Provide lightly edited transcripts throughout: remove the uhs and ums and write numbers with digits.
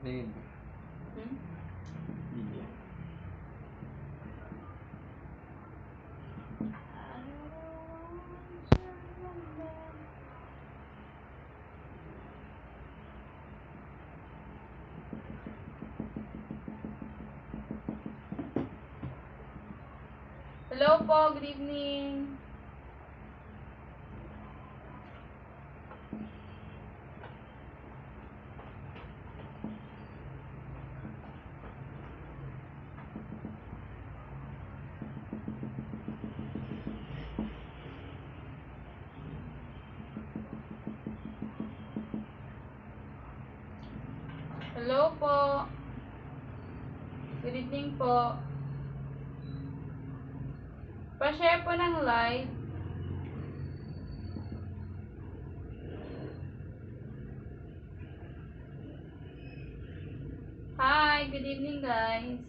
Red. Hindi. Hello po, good evening. Hello po. Good evening po. Pa-share po ng live. Hi, good evening guys.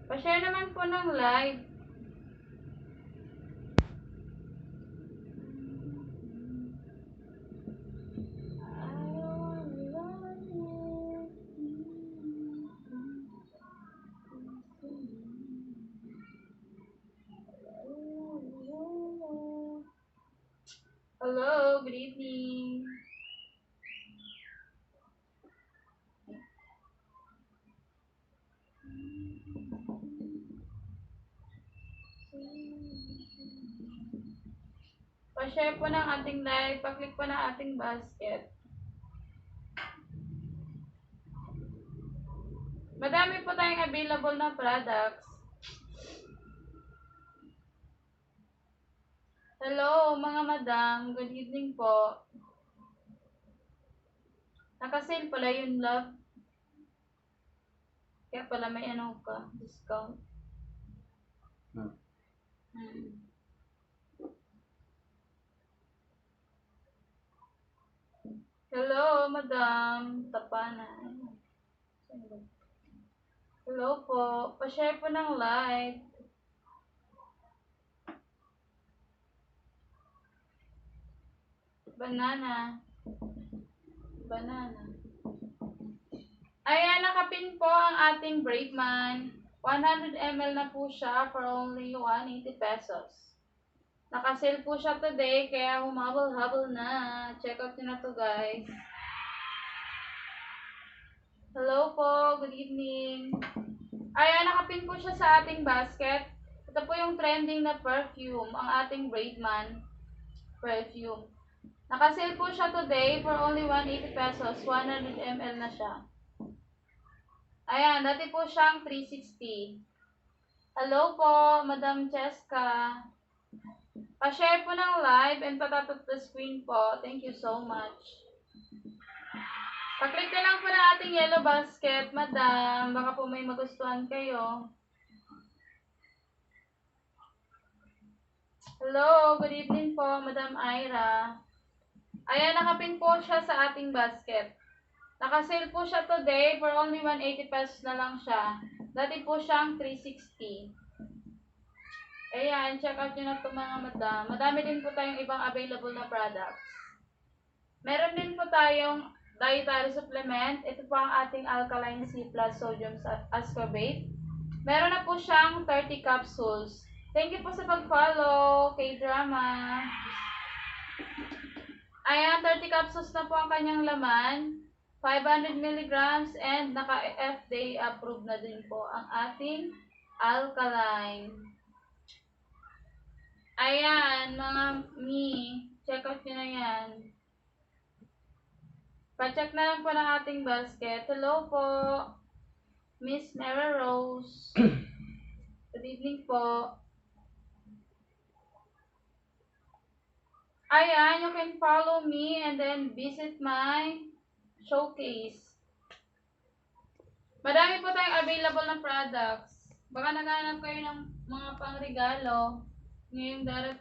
Pa-share naman po ng live. Hello, good evening. Pa-share po ng ating live, pa-click po ng ating basket. Madami po tayong available na products. Hello, mga madam. Good evening po. Naka-sale pala yun, love. Kaya pala may ano ka, discount. Hello, madam. Tapanan. Hello po. Pa-share po ng live. Banana. Banana. Ayan, nakapin po ang ating Braveman. 100 ml na po siya for only 180 pesos. Nakasale po siya today, kaya humabol-habol na. Check out nyo na to, guys. Hello po, good evening. Ayan, nakapin po siya sa ating basket. Ito po yung trending na perfume, ang ating Braveman perfume. Nakasale po siya today for only 180 pesos. 100 ml na siya. Ayan, dati po siyang 360. Hello po, Madam Cheska. Pa-share po ng live and patatot the screen po. Thank you so much. Pa-click na lang po ng ating yellow basket, Madam. Baka po may magustuhan kayo. Hello, good evening po, Madam Ira. Ayan, nakapin po siya sa ating basket. Nakasale po siya today for only 180 pesos na lang siya. Dati po siyang 360. Ayan, check out nyo na ito mga madam. Madami din po tayong ibang available na products. Meron din po tayong dietary supplement. Ito po ang ating Alkaline C plus sodium ascorbate. Meron na po siyang 30 capsules. Thank you po sa pag-follow, K-Drama. Ayan, 30 capsules na po ang kanyang laman. 500 milligrams and naka-FDA approved na din po ang ating alkaline. Ayan, mga check out nyo na yan. Pa-check na lang po ng ating basket. Hello po, Miss Mary Rose. Good evening po. Ayan, you can follow me and then visit my showcase. Madami po tayong available na products. Baka naghahanap kayo ng mga pangregalo ngayong darating.